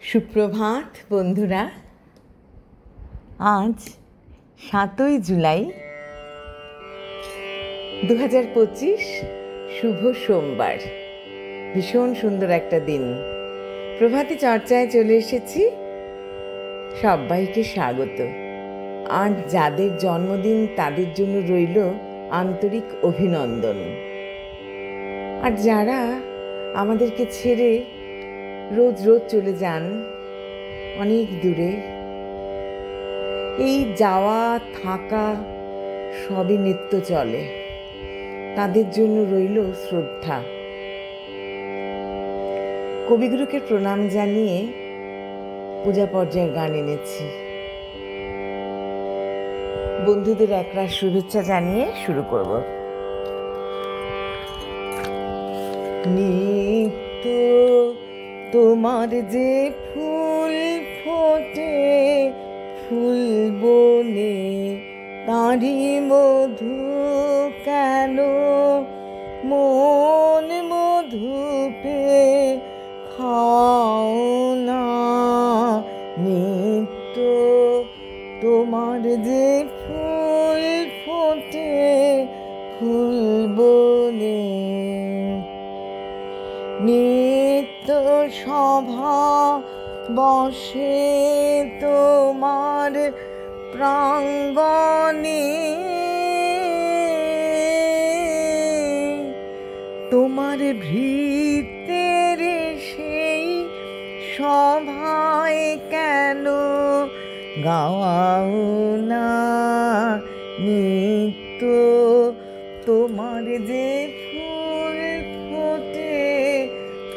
সুপ্রভাত বন্ধুরা। আজ 7ই জুলাই 2025, শুভ সোমবার। ভীষণ সুন্দর একটা দিন। প্রভাতী চর্চায় চলে এসেছি। সবাইকে স্বাগত। আজ যাদের জন্মদিন তাদের জন্য রইল আন্তরিক অভিনন্দন। আর যারা আমাদেরকে ছেড়ে রোজ রোজ চলে যান অনেক দূরে, এই যাওয়া থাকা সবই নিত্য চলে, তাদের জন্য রইল শ্রদ্ধা। কবিগুরুকে প্রণাম জানিয়ে পূজা পর্যায়ের গান এনেছি। বন্ধুদের একরাশ শুভেচ্ছা জানিয়ে শুরু করব। নিত্য তোমার যে ফুল ফোটে ফুল বনে, তারি মধু কেন মন মধু পে খাও না। নিত্য তোমার যে ফুল ফোটে ফুল বনে, নিত্য সভা বসে তোমার প্রাঙ্গণে, তোমার ভৃত্যের সেই সভায় কেন গাও না। নিত্য তোমার যে ফুল ফোটে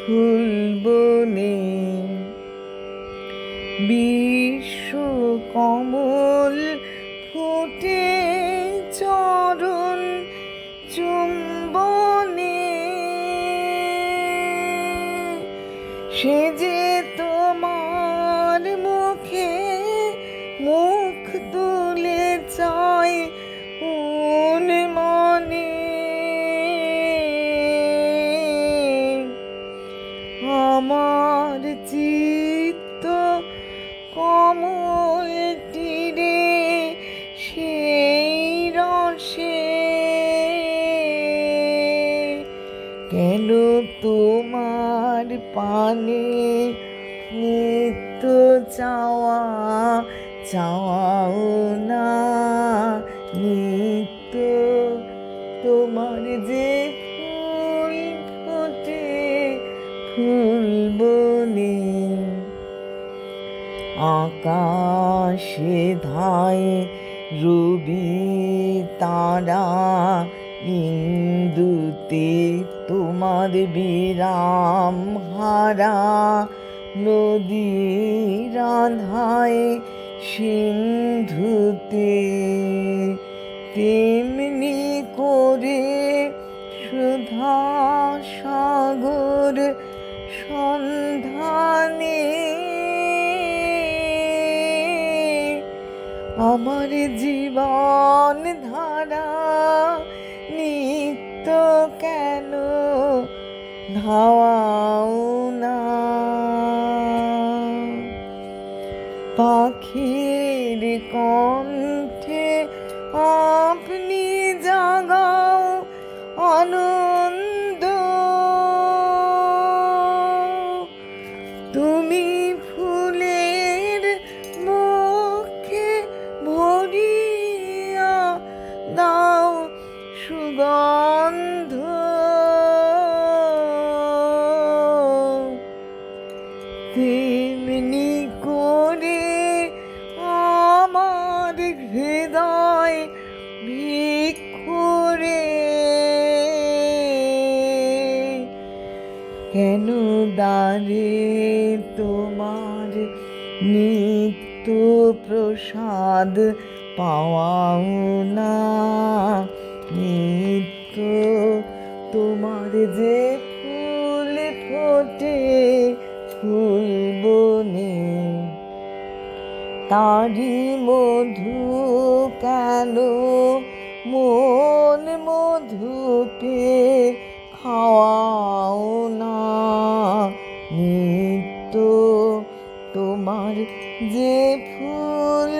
ফুল বনে, বিশ্ব কমল ফুটে চরণ চুম্বনে, সে যে তোমার মুখে মুখ তুলে চায় কোন মনে। আমার চিত্ত কমল তীরে সেই রসে কেন তোমার পানে নিত্য চাওয়া চাওয়াও না। নিত্য তোমার যে ফুল ফোটে ফুল বনে, আকাশে ধায় রবি তারা, ইন্দুতে তোমার বিরাম হারা, নদীর আধায় সিন্ধুতে তেমনি করে সুধা সাগর সন্ধানে, আমার জীবন ধারা নিত্য কেন ধাওয়াও না। পাখির কণ্ঠে আপনি জাগাও আনন্দ, তুমি ফুলের মুখে ভরিয়া দাও সুগন্ধ, তেমনি করে আমার হৃদয় ভিক্ষুরে কেন দ্বারে তোমার নিত্য প্রসাদ পাওয়াও না। নিত্য তোমার যে ফুল ফোটে ফুল বনে, তারি মধু কেন মন মধু পে খাওয়াও না। নিত্য আমার যে ফুল